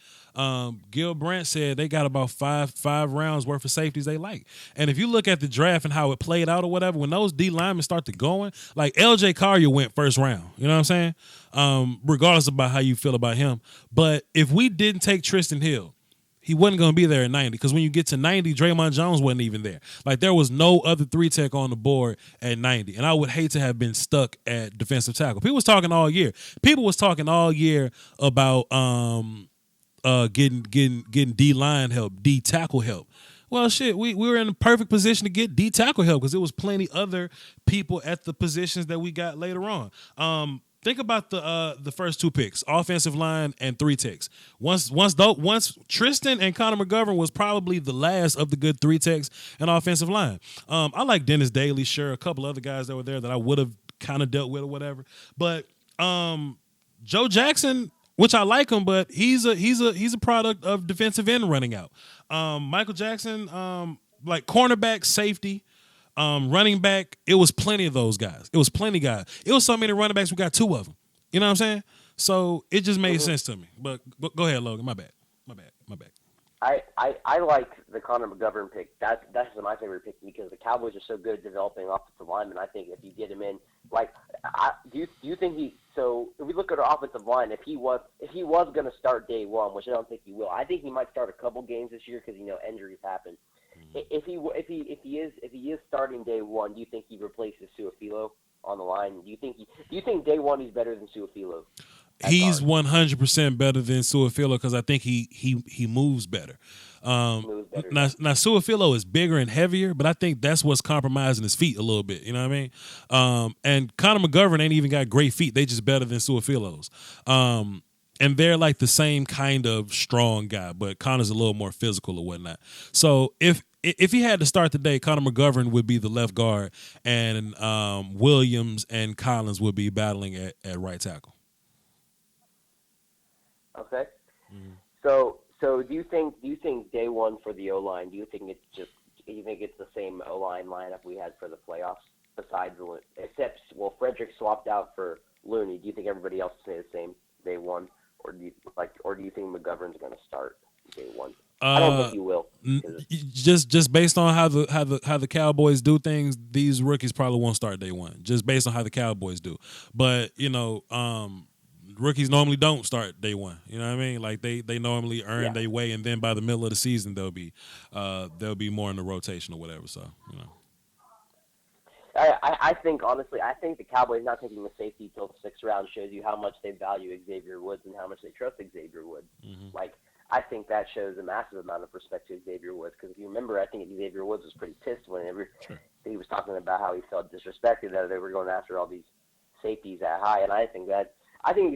Gil Brandt said they got about five rounds worth of safeties they like, and if you look at the draft and how it played out or whatever, when those D linemen start to going, like L.J. Collier went first round, you know what I'm saying? Regardless about how you feel about him, but if we didn't take Tristan Hill, he wasn't going to be there at 90 because when you get to 90, Draymond Jones wasn't even there. Like, there was no other 3-tech on the board at 90, and I would hate to have been stuck at defensive tackle. People was talking all year. About getting D-line help, D-tackle help. Well, shit, we were in the perfect position to get D-tackle help because there was plenty other people at the positions that we got later on. Think about the first two picks, offensive line and 3-techs. Once Tristan and Connor McGovern was probably the last of the good 3-techs and offensive line. I like Dennis Daly, sure, a couple other guys that were there that I would have kind of dealt with or whatever. But Joe Jackson, which I like him, but he's a product of defensive end running out. Michael Jackson, like cornerback, safety. Running back, it was plenty of those guys. It was plenty of guys. It was so many running backs, we got 2 of them. You know what I'm saying? So it just made sense to me. But go ahead, Logan. My bad. I like the Connor McGovern pick. That's my favorite pick because the Cowboys are so good at developing offensive linemen. I think if you get him in, like, do you think he? So if we look at our offensive line, if he was going to start day one, which I don't think he will, I think he might start a couple games this year because injuries happen. If he is starting day one, do you think he replaces Su'a-Filo on the line? Do you think day one he's better than Su'a-Filo? He's 100% better than Su'a-Filo because I think he moves better. Now Su'a-Filo is bigger and heavier, but I think that's what's compromising his feet a little bit. You know what I mean? And Connor McGovern ain't even got great feet; they just better than Su'a-Filo's. And they're like the same kind of strong guy, but Connor's a little more physical or whatnot. So if he had to start today, Connor McGovern would be the left guard, and Williams and Collins would be battling at right tackle. Okay. So do you think day one for the O-line? Do you think it's the same O-line lineup we had for the playoffs? Except Frederick swapped out for Looney. Do you think everybody else stay the same day one? Or do you think McGovern's going to start day one? I don't think he will. Just based on how the Cowboys do things, these rookies probably won't start day one. Just based on how the Cowboys do, but rookies normally don't start day one. You know what I mean? Like they normally earn their way, and then by the middle of the season they'll be more in the rotation or whatever. So I think the Cowboys not taking the safety till the 6th round shows you how much they value Xavier Woods and how much they trust Xavier Woods. Like, I think that shows a massive amount of respect to Xavier Woods because if you remember, I think Xavier Woods was pretty pissed whenever he was talking about how he felt disrespected that they were going after all these safeties that high, and I think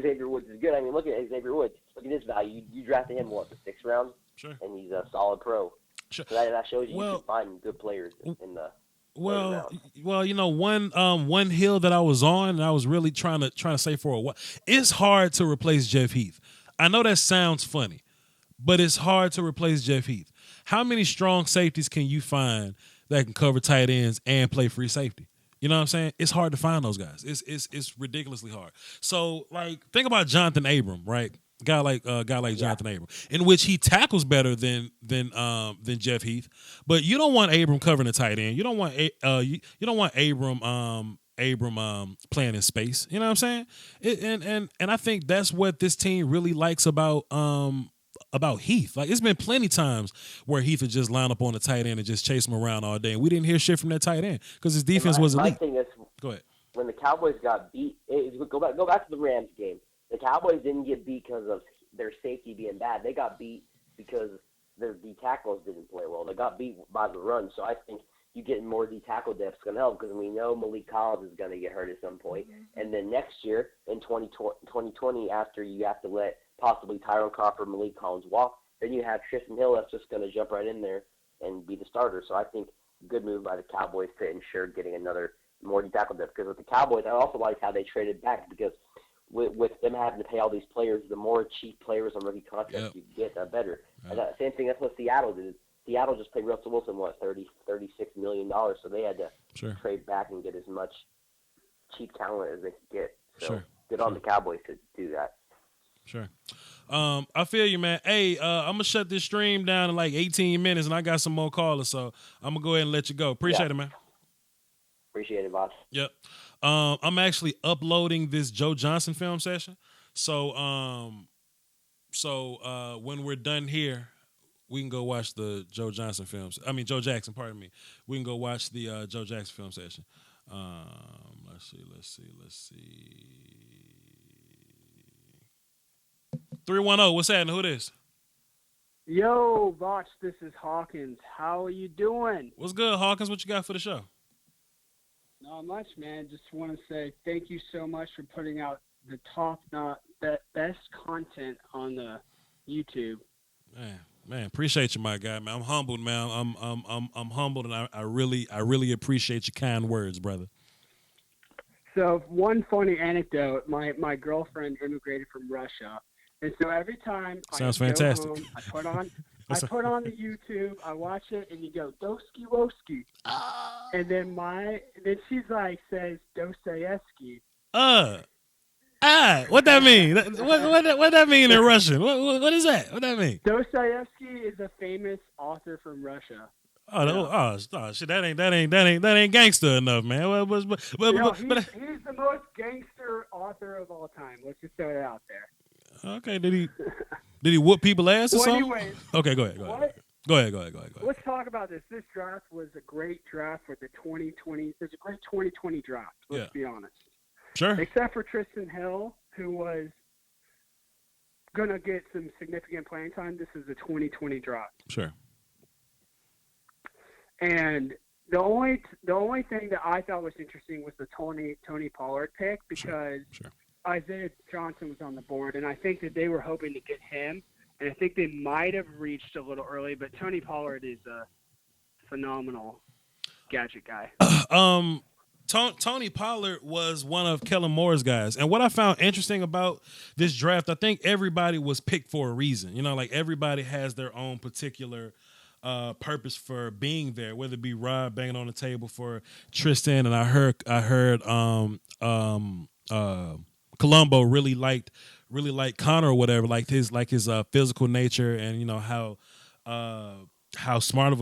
Xavier Woods is good. I mean, look at Xavier Woods. Look at his value. You drafted him the 6th round, and he's a solid pro. Sure. So that shows you can find good players in the. Well, one hill that I was on, and I was really trying to say for a while, it's hard to replace Jeff Heath. I know that sounds funny, but it's hard to replace Jeff Heath. How many strong safeties can you find that can cover tight ends and play free safety? You know what I'm saying? It's hard to find those guys. It's ridiculously hard. So, like, think about Jonathan Abram, right? Guy like Jonathan Abram, in which he tackles better than Jeff Heath, but you don't want Abram covering the tight end. You don't want Abram playing in space. You know what I'm saying? And I think that's what this team really likes about Heath. Like, it's been plenty times where Heath would just line up on the tight end and just chase him around all day, and we didn't hear shit from that tight end because his defense was elite. My thing is, go ahead. When the Cowboys got beat, go back to the Rams game. The Cowboys didn't get beat because of their safety being bad. They got beat because their D tackles didn't play well. They got beat by the run. So I think you getting more D tackle depth is going to help because we know Malik Collins is going to get hurt at some point. And then next year in 2020, after you have to let possibly Tyrone Crawford, Malik Collins walk, then you have Tristan Hill that's just going to jump right in there and be the starter. So I think good move by the Cowboys to ensure getting another more D tackle depth. Because with the Cowboys, I also like how they traded back because with them having to pay all these players, the more cheap players on rookie contracts you get, the better. Yep. And that same thing, that's what Seattle did. Seattle just paid Russell Wilson, $36 million, so they had to trade back and get as much cheap talent as they could get. So good on the Cowboys to do that. Sure. I feel you, man. Hey, I'm going to shut this stream down in like 18 minutes, and I got some more callers, so I'm going to go ahead and let you go. Appreciate it, man. Appreciate it, boss. Yep. I'm actually uploading this Joe Johnson film session. So when we're done here, we can go watch the Joe Johnson films. I mean, Joe Jackson, pardon me. We can go watch the Joe Jackson film session. Let's see. 310, what's happening? Who this? Yo, Voch, this is Hawkins. How are you doing? What's good, Hawkins? What you got for the show? Not much, man. Just want to say thank you so much for putting out the best content on the YouTube. Man, appreciate you, my guy, man. I'm humbled, man. I'm humbled, and I really appreciate your kind words, brother. So one funny anecdote: my girlfriend immigrated from Russia, and so every time Sounds I fantastic. go home, I put on the YouTube, I watch it, and you go Doski Woski, and then she's like says Dostoevsky. What that mean? What that mean in Russian? What is that? What that mean? Dostoevsky is a famous author from Russia. Oh, shit! That ain't gangster enough, man. He's the most gangster author of all time. Let's just throw it out there. Okay, did he whoop people ass or Well, something? anyways, Okay, go ahead. Go ahead. Let's talk about this. This draft was a great draft for the 2020. It's a great 2020 draft. Let's be honest. Sure. Except for Tristan Hill, who was going to get some significant playing time. This is a 2020 draft. Sure. And the only thing that I thought was interesting was the Tony Pollard pick because Isaiah Johnson was on the board, and I think that they were hoping to get him, and I think they might have reached a little early, but Tony Pollard is a phenomenal gadget guy. Tony Pollard was one of Kellen Moore's guys. And what I found interesting about this draft, I think everybody was picked for a reason. You know, like everybody has their own particular purpose for being there, whether it be Rob banging on the table for Tristan, and I heard Colombo really liked Connor or whatever, liked his physical nature, and you know how smart of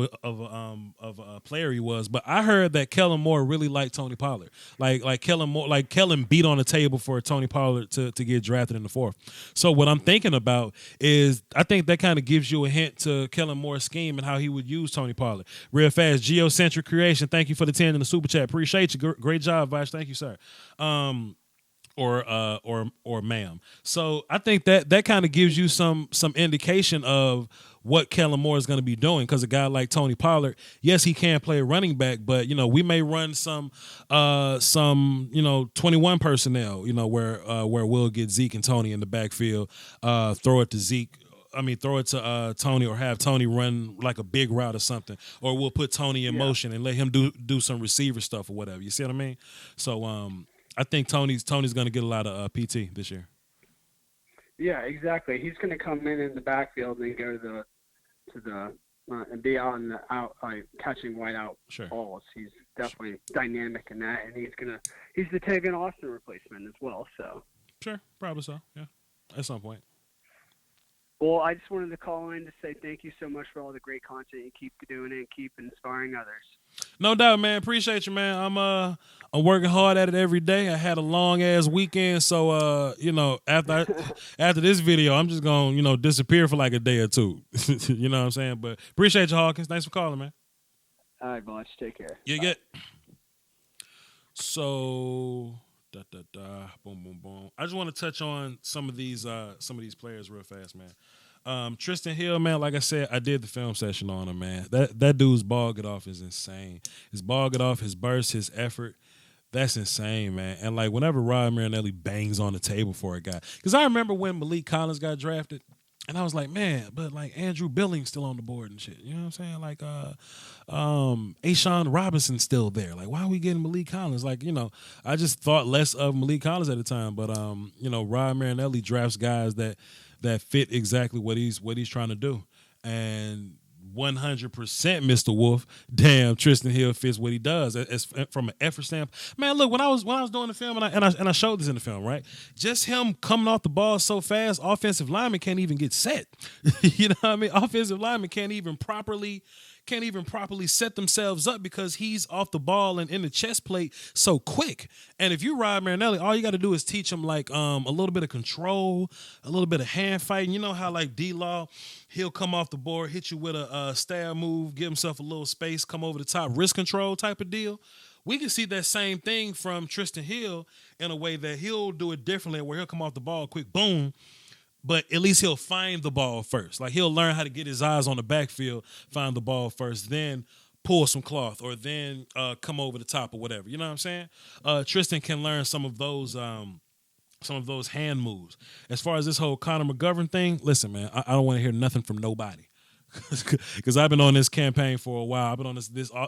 a player he was. But I heard that Kellen Moore really liked Tony Pollard. Like Kellen beat on the table for Tony Pollard to get drafted in the 4th. So what I'm thinking about is I think that kind of gives you a hint to Kellen Moore's scheme and how he would use Tony Pollard. Real fast, Geocentric Creation, thank you for the 10 in the super chat. Appreciate you. Great job, Voch. Thank you, sir. Or ma'am. So I think that kind of gives you some indication of what Kellen Moore is going to be doing, because a guy like Tony Pollard, yes, he can play running back, but you know we may run some 21 personnel, you know, where we'll get Zeke and Tony in the backfield, throw it to Tony, or have Tony run like a big route or something, or we'll put Tony in motion and let him do some receiver stuff or whatever. You see what I mean? So I think Tony's going to get a lot of PT this year. Yeah, exactly. He's going to come in the backfield and go to the and be on the out, catching wide out balls. He's definitely dynamic in that, and he's the Taven Austin replacement as well. So sure, probably so. Yeah, at some point. Well, I just wanted to call in to say thank you so much for all the great content you keep doing and keep inspiring others. No doubt, man. Appreciate you, man. I'm working hard at it every day. I had a long ass weekend, so after this video, I'm just gonna disappear for like a day or two. You know what I'm saying? But appreciate you, Hawkins. Thanks for calling, man. All right, Voch. Take care. You get. So boom. I just want to touch on some of these players real fast, man. Tristan Hill, man, like I said, I did the film session on him, man. That dude's ball get off is insane. His ball get off, his burst, his effort. That's insane, man. And like whenever Rod Marinelli bangs on the table for a guy, because I remember when Malik Collins got drafted, and I was like, man, but like Andrew Billings still on the board and shit. You know what I'm saying? Like, Ashawn Robinson's still there. Like, why are we getting Malik Collins? Like, you know, I just thought less of Malik Collins at the time. But you know, Rod Marinelli drafts guys that fit exactly what he's trying to do, and 100% Mr. Wolf, damn, Tristan Hill fits what he does as from an effort standpoint. Man, look, when I was doing the film and I showed this in the film, right? Just him coming off the ball so fast, offensive linemen can't even get set. You know what I mean? Offensive linemen can't even properly set themselves up because he's off the ball and in the chest plate so quick. And if you Rod Marinelli, all you got to do is teach him like a little bit of control, a little bit of hand fighting. You know how like D-Law, he'll come off the board, hit you with a stab move, give himself a little space, come over the top, wrist control type of deal. We can see that same thing from Tristan Hill in a way that he'll do it differently, where he'll come off the ball quick, boom, but at least he'll find the ball first. Like he'll learn how to get his eyes on the backfield, find the ball first, then pull some cloth, or then come over the top or whatever. You know what I'm saying? Tristan can learn some of those hand moves. As far as this whole Connor McGovern thing, listen, man, I don't want to hear nothing from nobody. Because I've been on this campaign for a while. I've been on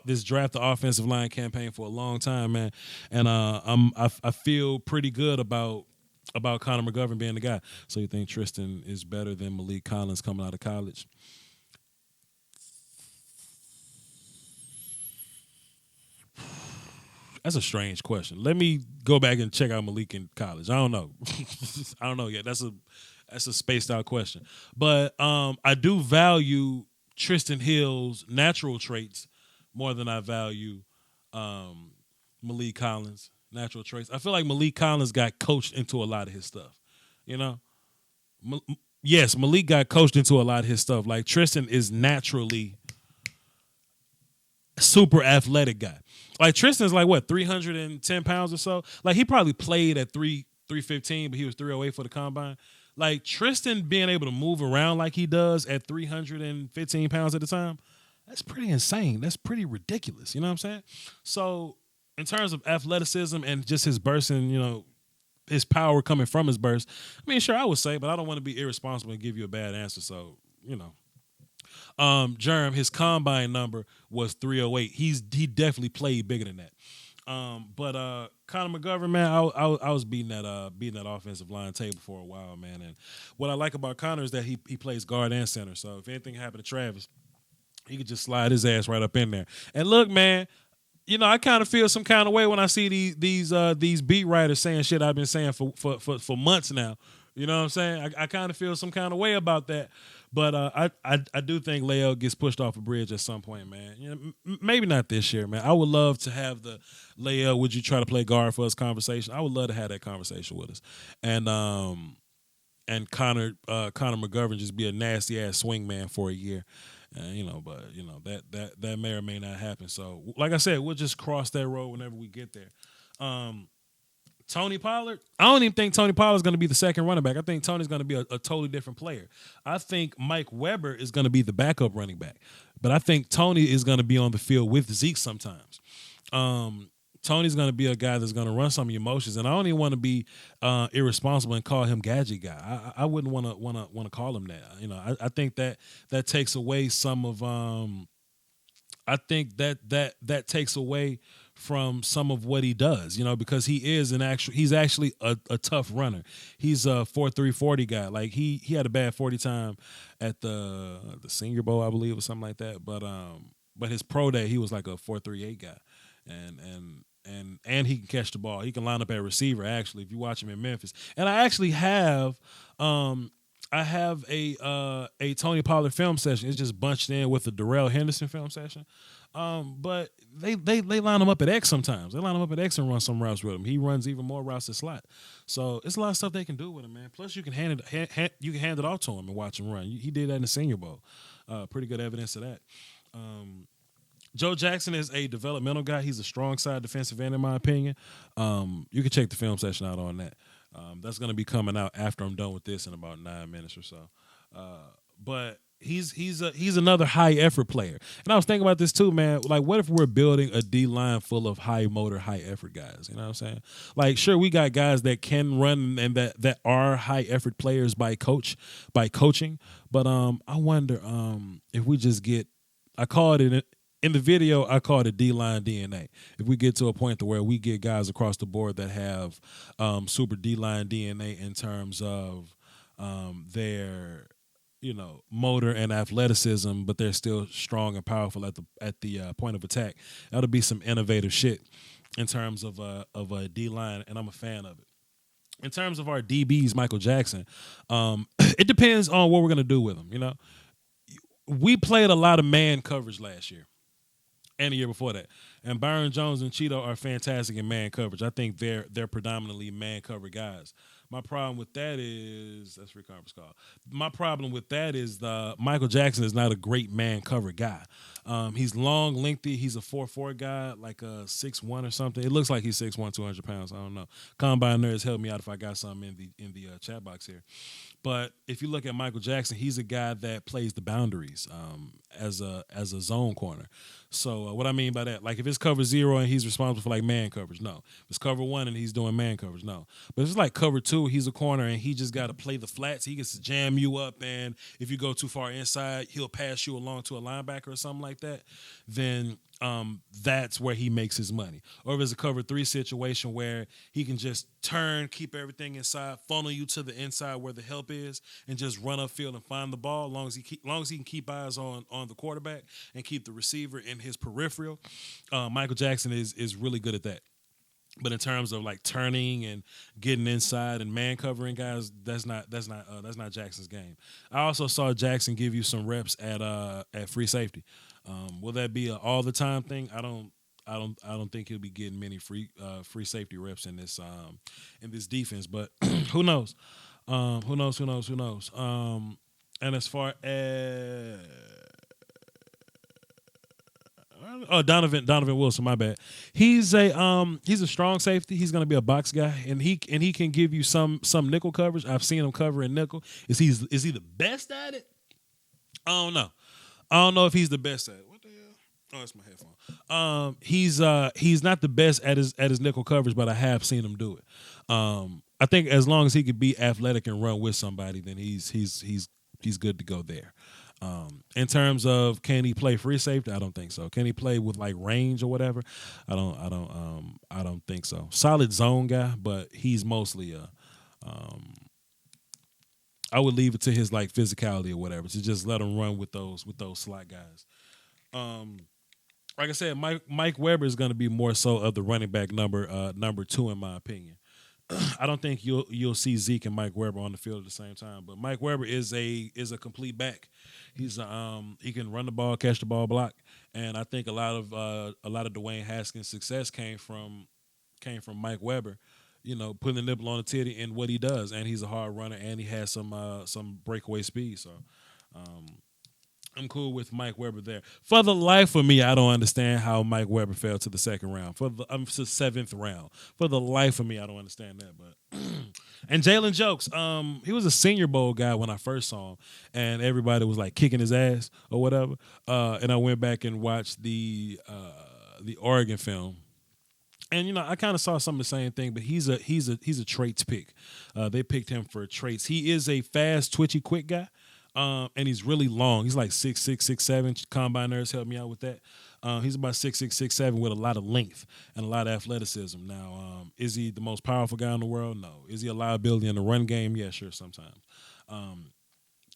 this draft the offensive line campaign for a long time, man. And I feel pretty good about Connor McGovern being the guy. So you think Tristan is better than Malik Collins coming out of college? That's a strange question. Let me go back and check out Malik in college. I don't know. I don't know yet. That's a spaced out question. But I do value Tristan Hill's natural traits more than I value Malik Collins' natural traits. I feel like Malik Collins got coached into a lot of his stuff. You know? Yes, Malik got coached into a lot of his stuff. Like Tristan is naturally a super athletic guy. Like Tristan's like what, 310 pounds or so? Like he probably played at 315, but he was 308 for the combine. Like Tristan being able to move around like he does at 315 pounds at the time, that's pretty insane. That's pretty ridiculous. You know what I'm saying? So in terms of athleticism and just his burst and, you know, his power coming from his burst, I mean, sure, I would say, but I don't want to be irresponsible and give you a bad answer. So, you know. Jerm, his combine number was 308. He definitely played bigger than that. But Connor McGovern, man, I was beating that offensive line table for a while, man. And what I like about Connor is that he plays guard and center. So if anything happened to Travis, he could just slide his ass right up in there. And look, man, you know, I kind of feel some kind of way when I see these beat writers saying shit I've been saying for months now. You know what I'm saying? I kind of feel some kind of way about that. But I do think Le'el gets pushed off a bridge at some point, man. You know, maybe not this year, man. I would love to have the Le'el, would you try to play guard for us conversation. I would love to have that conversation with us. And Connor McGovern just be a nasty ass swing man for a year. You know, but you know that may or may not happen. So, like I said, we'll just cross that road whenever we get there. Tony Pollard, I don't even think Tony Pollard is going to be the second running back. I think Tony's going to be a totally different player. I think Mike Weber is going to be the backup running back, but I think Tony is going to be on the field with Zeke sometimes. Tony's going to be a guy that's going to run some of your motions, and I don't even want to be irresponsible and call him gadget guy. I wouldn't want to call him that. You know, I think that takes away some of. I think that takes away from some of what he does, you know, because he's actually a tough runner. He's a 4.3 40 guy. Like he had a bad 40 time at the Senior Bowl, I believe, or something like that. But his pro day, he was like a 4.38 guy, and he can catch the ball. He can line up at receiver. Actually, if you watch him in Memphis, and I actually have. I have a Tony Pollard film session. It's just bunched in with the Darrell Henderson film session. But they line him up at X sometimes. They line him up at X and run some routes with him. He runs even more routes at slot. So it's a lot of stuff they can do with him, man. Plus you can hand it off to him and watch him run. He did that in the Senior Bowl. Pretty good evidence of that. Joe Jackson is a developmental guy. He's a strong side defensive end, in my opinion. You can check the film session out on that. That's going to be coming out after I'm done with this in about 9 minutes or so. but he's another high effort player. And I was thinking about this too, man. Like, what if we're building a D line full of high motor, high effort guys? You know what I'm saying? Like, sure, we got guys that can run and that are high effort players by coaching. But I wonder if we just get, I call it in the video, I call it D-line DNA. If we get to a point to where we get guys across the board that have super D-line DNA in terms of their, motor and athleticism, but they're still strong and powerful at the point of attack, that'll be some innovative shit in terms of a D-line, and I'm a fan of it. In terms of our DBs, Michael Jackson, it depends on what we're gonna do with him. We played a lot of man coverage last year and the year before that. And Byron Jones and Cheeto are fantastic in man coverage. I think they're predominantly man cover guys. My problem with that is that's free conference call. My problem with that is Michael Jackson is not a great man cover guy. He's long, lengthy. He's a 4'4" guy, like a 6'1" or something. It looks like he's 6'1", 200 pounds. I don't know. Combine Nerds help me out if I got something in the chat box here. But if you look at Michael Jackson, he's a guy that plays the boundaries as a zone corner. So what I mean by that, like if it's cover 0 and he's responsible for like man coverage, no. If it's cover 1 and he's doing man coverage, no. But if it's like cover 2, he's a corner and he just got to play the flats. He gets to jam you up, and if you go too far inside, he'll pass you along to a linebacker or something like that. Then that's where he makes his money. Or if it's a cover 3 situation where he can just turn, keep everything inside, funnel you to the inside where the help is, and just run upfield and find the ball. As long as he can keep eyes on the quarterback and keep the receiver in his peripheral, Michael Jackson is really good at that. But in terms of like turning and getting inside and man covering guys, that's not Jackson's game. I also saw Jackson give you some reps at free safety. Will that be an all the time thing? I don't think he'll be getting many free safety reps in this defense. But who knows? Who knows? And as far as Donovan Wilson, my bad. He's a strong safety. He's gonna be a box guy, and he can give you some nickel coverage. I've seen him cover in nickel. Is he the best at it? I don't know if he's the best at it. What the hell? Oh, that's my headphone. He's not the best at his nickel coverage, but I have seen him do it. I think as long as he could be athletic and run with somebody, then he's good to go there. In terms of can he play free safety, I don't think so. Can he play with like range or whatever? I don't think so. Solid zone guy, but he's mostly I would leave it to his like physicality or whatever to just let him run with those slot guys. Like I said, Mike Weber is going to be more so of the running back number 2 in my opinion. I don't think you'll see Zeke and Mike Weber on the field at the same time. But Mike Weber is a complete back. He's he can run the ball, catch the ball, block, and I think a lot of Dwayne Haskins' success came from Mike Weber. Putting the nipple on the titty in what he does, and he's a hard runner, and he has some breakaway speed. So I'm cool with Mike Weber there. For the life of me, I don't understand how Mike Weber fell to the second round. To the 7th round. For the life of me, I don't understand that. But and Jalen Jokes, he was a Senior Bowl guy when I first saw him, and everybody was like kicking his ass or whatever. And I went back and watched the Oregon film. And I kind of saw some of the same thing, but he's a traits pick. They picked him for traits. He is a fast, twitchy, quick guy. And he's really long. He's like 6'6", 6'7". Combine Nerds help me out with that. He's about 6'6", 6'7", with a lot of length and a lot of athleticism. Now, is he the most powerful guy in the world? No. Is he a liability in the run game? Yeah, sure, sometimes.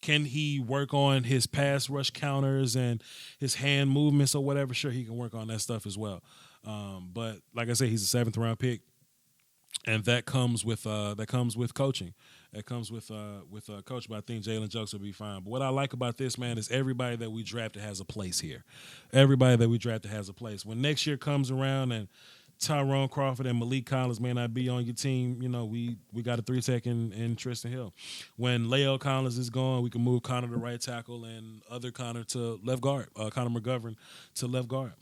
Can he work on his pass rush counters and his hand movements or whatever? Sure, he can work on that stuff as well. But like I said, he's a 7th round pick, and that comes with coaching. That comes with coach. But I think Jalen Jokes will be fine. But what I like about this, man, is everybody that we drafted has a place here. Everybody that we drafted has a place. When next year comes around and Tyrone Crawford and Malik Collins may not be on your team, we got a 3-tech in Tristan Hill. When Lael Collins is gone, we can move Connor to right tackle and other Connor to left guard. Connor McGovern to left guard.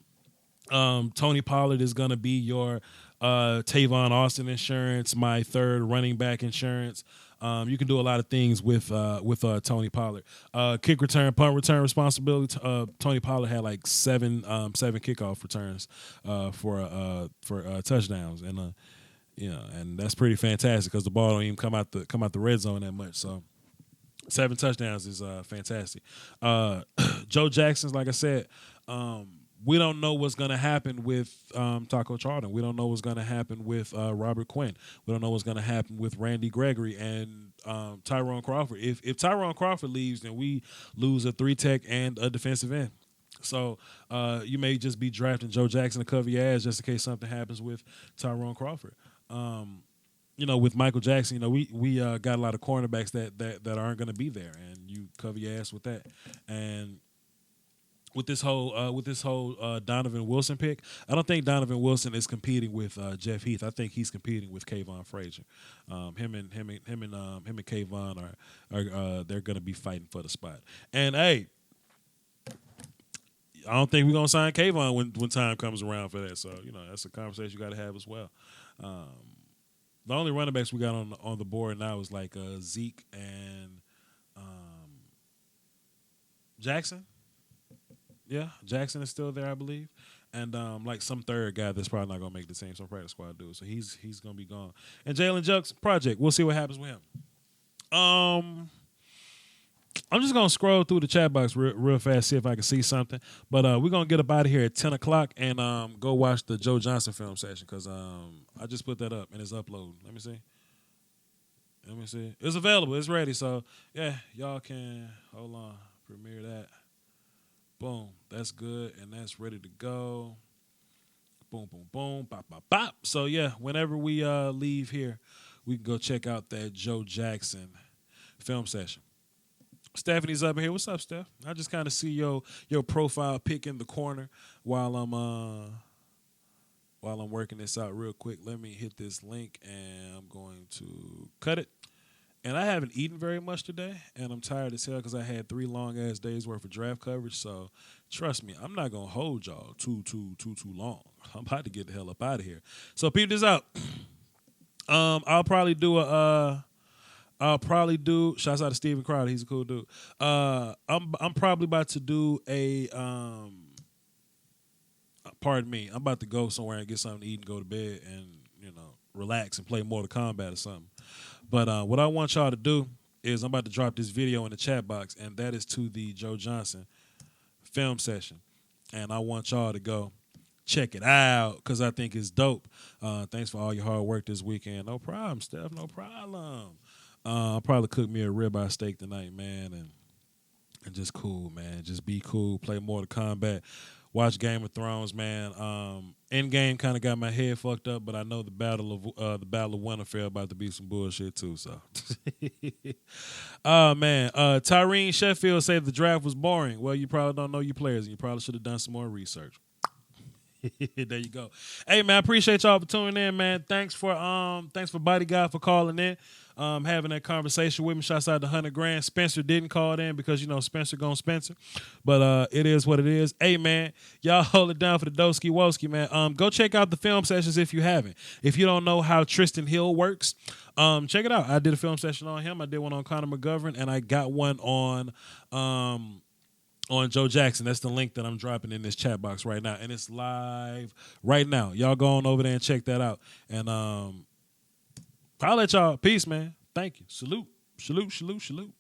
Tony Pollard is going to be your Tavon Austin insurance, my 3rd running back insurance. You can do a lot of things with Tony Pollard. Kick return, punt return responsibility. Tony Pollard had like seven kickoff returns for touchdowns, and and that's pretty fantastic because the ball don't even come out the red zone that much. So 7 touchdowns is fantastic. Joe Jackson's, like I said. We don't know what's going to happen with Taco Charlton. We don't know what's going to happen with Robert Quinn. We don't know what's going to happen with Randy Gregory and Tyrone Crawford. If Tyrone Crawford leaves, then we lose a 3-tech and a defensive end. So you may just be drafting Joe Jackson to cover your ass just in case something happens with Tyrone Crawford. With Michael Jackson, we got a lot of cornerbacks that aren't going to be there, and you cover your ass with that. And with this whole Donovan Wilson pick, I don't think Donovan Wilson is competing with Jeff Heath. I think he's competing with Kayvon Frazier. Him and Kayvon are they're going to be fighting for the spot. And hey, I don't think we're gonna sign Kayvon when time comes around for that. So that's a conversation you got to have as well. The only running backs we got on the board now is like Zeke and Jackson. Yeah, Jackson is still there, I believe, and like some third guy that's probably not gonna make the team, some practice squad dude. So he's gonna be gone. And Jalen Jukes project, we'll see what happens with him. I'm just gonna scroll through the chat box real fast, see if I can see something. But we're gonna get up out of here at 10 o'clock and go watch the Joe Johnson film session because I just put that up and it's uploading. Let me see. It's available. It's ready. So yeah, y'all can hold on, premiere that. Boom, that's good, and that's ready to go. Boom, boom, boom, bop, bop, bop. So, yeah, whenever we leave here, we can go check out that Joe Jackson film session. Stephanie's up here. What's up, Steph? I just kind of see your profile pic in the corner while I'm working this out real quick. Let me hit this link, and I'm going to cut it. And I haven't eaten very much today, and I'm tired as hell because I had 3 long-ass days worth of draft coverage. So, trust me, I'm not going to hold y'all too long. I'm about to get the hell up out of here. So, peep this out. I'll probably do shouts out to Steven Crowder. He's a cool dude. I'm probably about to do pardon me. I'm about to go somewhere and get something to eat and go to bed and, relax and play Mortal Kombat or something. But what I want y'all to do is I'm about to drop this video in the chat box, and that is to the Joe Johnson film session. And I want y'all to go check it out because I think it's dope. Thanks for all your hard work this weekend. No problem, Steph. No problem. I'll probably cook me a ribeye steak tonight, man, and just cool, man. Just be cool. Play Mortal Kombat. Watch Game of Thrones, man. Endgame kind of got my head fucked up, but I know the Battle of Winterfell about to be some bullshit too. So, man, Tyrene Sheffield said the draft was boring. Well, you probably don't know your players, and you probably should have done some more research. There you go. Hey, man, I appreciate y'all for tuning in, man. Thanks for Bodyguard for calling in. Having that conversation with me. Shouts out to 100 grand. Spencer didn't call in because, Spencer gone Spencer. But it is what it is. Hey, man, y'all hold it down for the Doski Woski, man. Go check out the film sessions if you haven't. If you don't know how Tristan Hill works, check it out. I did a film session on him. I did one on Conor McGovern, and I got one on Joe Jackson. That's the link that I'm dropping in this chat box right now. And it's live right now. Y'all go on over there and check that out. And I'll let y'all. Peace, man. Thank you. Salute. Salute, salute, salute.